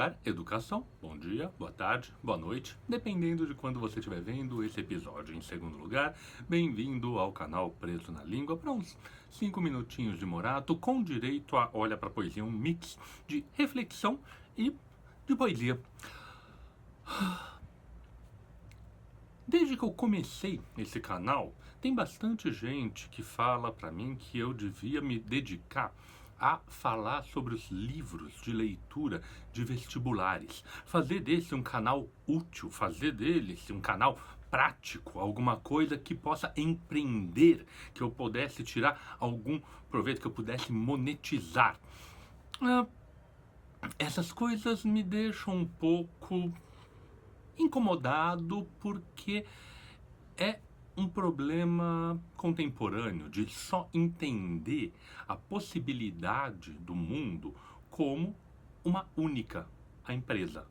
lugar, educação. Bom dia, boa tarde, boa noite, dependendo de quando você estiver vendo esse episódio. Em segundo lugar, bem-vindo ao canal Preto na Língua para uns 5 minutinhos de morato com direito a Olha pra Poesia, um mix de reflexão e de poesia. Desde que eu comecei esse canal, tem bastante gente que fala pra mim que eu devia me dedicar a falar sobre os livros de leitura de vestibulares. Fazer desse um canal útil, fazer dele um canal prático, alguma coisa que possa empreender, que eu pudesse tirar algum proveito, que eu pudesse monetizar. Essas coisas me deixam um pouco incomodado porque é um problema contemporâneo de só entender a possibilidade do mundo como uma única, a empresa.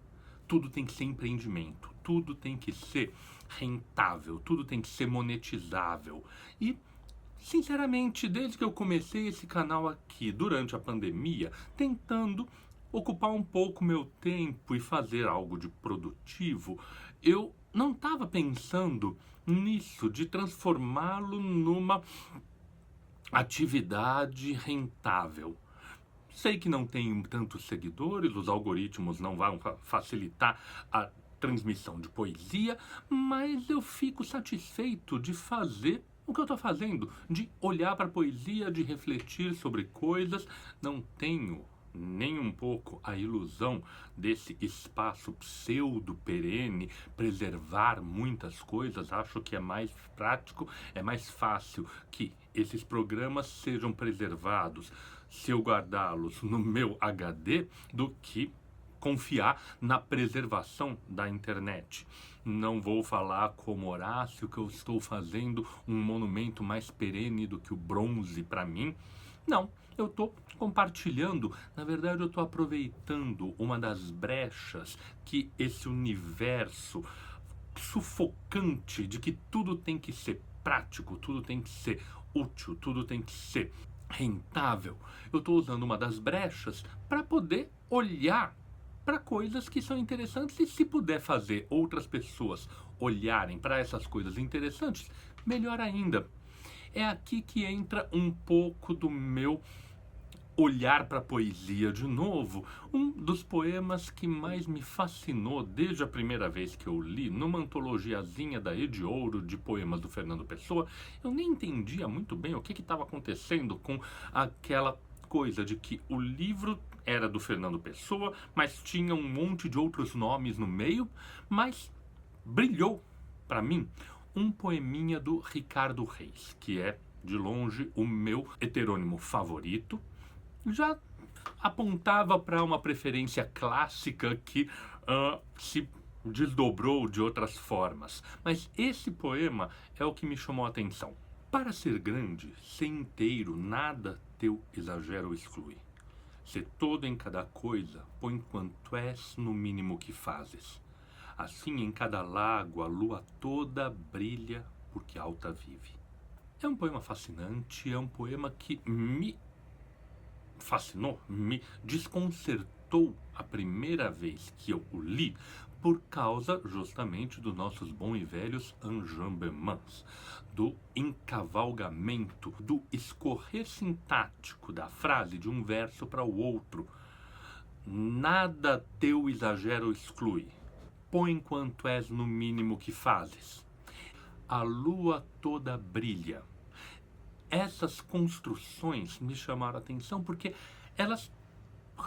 Tudo tem que ser empreendimento, tudo tem que ser rentável, tudo tem que ser monetizável. E, sinceramente, desde que eu comecei esse canal aqui durante a pandemia, tentando ocupar um pouco meu tempo e fazer algo de produtivo, eu não estava pensando nisso, de transformá-lo numa atividade rentável. Sei que não tenho tantos seguidores, os algoritmos não vão facilitar a transmissão de poesia, mas eu fico satisfeito de fazer o que eu estou fazendo, de olhar para a poesia, de refletir sobre coisas. Não tenho nem um pouco a ilusão desse espaço pseudo-perene, preservar muitas coisas. Acho que é mais prático, é mais fácil que esses programas sejam preservados se eu guardá-los no meu HD do que confiar na preservação da internet. Não vou falar como Horácio que eu estou fazendo um monumento mais perene do que o bronze para mim. Não, eu estou compartilhando, na verdade eu estou aproveitando uma das brechas que esse universo sufocante de que tudo tem que ser prático, tudo tem que ser útil, tudo tem que ser rentável. Eu estou usando uma das brechas para poder olhar para coisas que são interessantes e, se puder fazer outras pessoas olharem para essas coisas interessantes, melhor ainda. É aqui que entra um pouco do meu olhar para a poesia de novo. Um dos poemas que mais me fascinou desde a primeira vez que eu li, numa antologiazinha da Ediouro de poemas do Fernando Pessoa, eu nem entendia muito bem o que estava acontecendo com aquela coisa de que o livro era do Fernando Pessoa, mas tinha um monte de outros nomes no meio, mas brilhou para mim um poeminha do Ricardo Reis, que é, de longe, o meu heterônimo favorito. Já apontava para uma preferência clássica que se desdobrou de outras formas. Mas esse poema é o que me chamou a atenção. Para ser grande, ser inteiro, nada teu exagero exclui. Ser todo em cada coisa, põe quanto és no mínimo que fazes. Assim em cada lago a lua toda brilha, porque alta vive. É um poema fascinante, é um poema que me fascinou, me desconcertou a primeira vez que eu o li, por causa justamente dos nossos bons e velhos enjambements, do encavalgamento, do escorrer sintático da frase de um verso para o outro. Nada teu exagero exclui. Põe quanto és no mínimo que fazes. A lua toda brilha. Essas construções me chamaram a atenção porque elas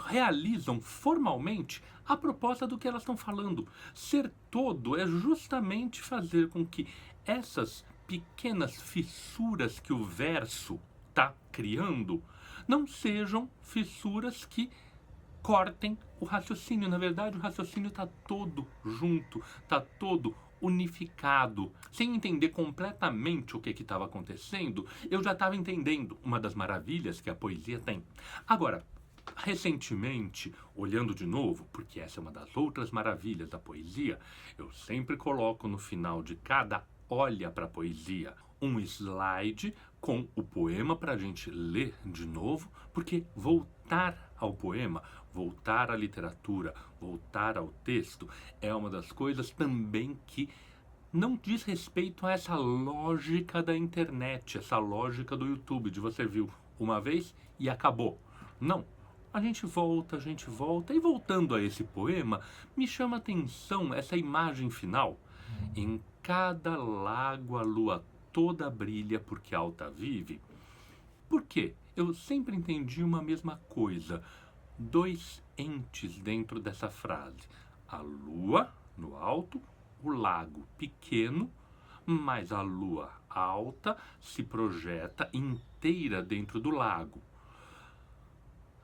realizam formalmente a proposta do que elas estão falando. Ser todo é justamente fazer com que essas pequenas fissuras que o verso está criando não sejam fissuras que cortem o raciocínio. Na verdade, o raciocínio está todo junto, está todo unificado. Sem entender completamente o que estava acontecendo, eu já estava entendendo uma das maravilhas que a poesia tem. Agora, recentemente, olhando de novo, porque essa é uma das outras maravilhas da poesia, eu sempre coloco no final de cada Olha para a Poesia um slide com o poema para a gente ler de novo, porque voltar ao poema, voltar à literatura, voltar ao texto é uma das coisas também que não diz respeito a essa lógica da internet, essa lógica do YouTube, de você viu uma vez e acabou. Não. A gente volta, e voltando a esse poema, me chama a atenção essa imagem final. Em cada lago a lua toda brilha porque alta vive. Por quê? Eu sempre entendi uma mesma coisa. Dois entes dentro dessa frase. A lua no alto, o lago pequeno, mas a lua alta se projeta inteira dentro do lago.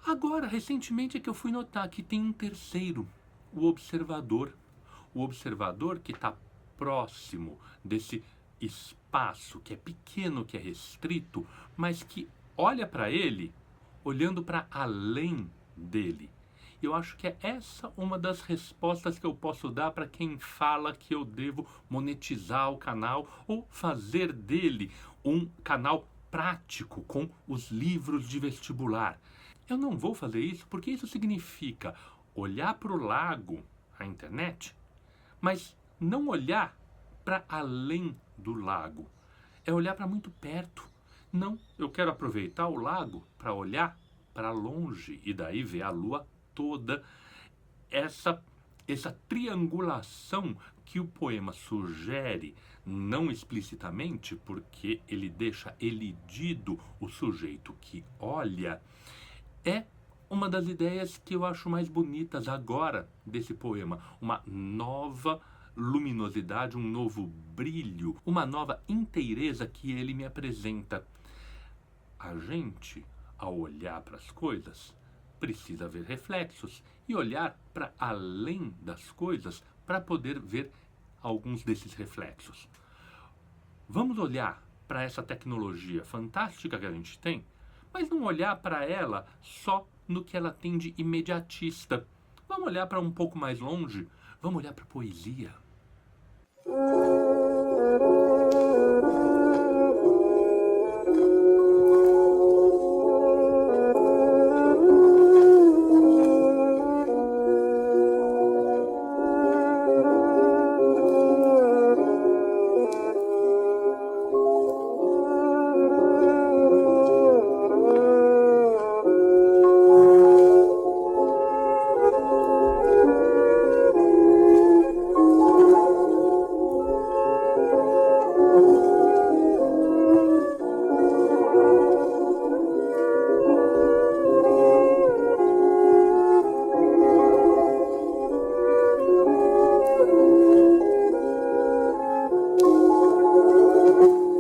Agora, recentemente é que eu fui notar que tem um terceiro, o observador. O observador que está próximo desse espaço que é pequeno, que é restrito, mas que olha para ele, olhando para além dele. Eu acho que é essa uma das respostas que eu posso dar para quem fala que eu devo monetizar o canal ou fazer dele um canal prático com os livros de vestibular. Eu não vou fazer isso porque isso significa olhar para o lago, a internet, mas não olhar para além do lago. É olhar para muito perto. Não, eu quero aproveitar o lago para olhar para longe e daí ver a lua toda. Essa triangulação que o poema sugere, não explicitamente, porque ele deixa elidido o sujeito que olha, é uma das ideias que eu acho mais bonitas agora desse poema. Uma nova luminosidade, um novo brilho, uma nova inteireza que ele me apresenta. A gente, ao olhar para as coisas, precisa ver reflexos e olhar para além das coisas para poder ver alguns desses reflexos. Vamos olhar para essa tecnologia fantástica que a gente tem, mas não olhar para ela só no que ela tem de imediatista. Vamos olhar para um pouco mais longe, vamos olhar para a poesia.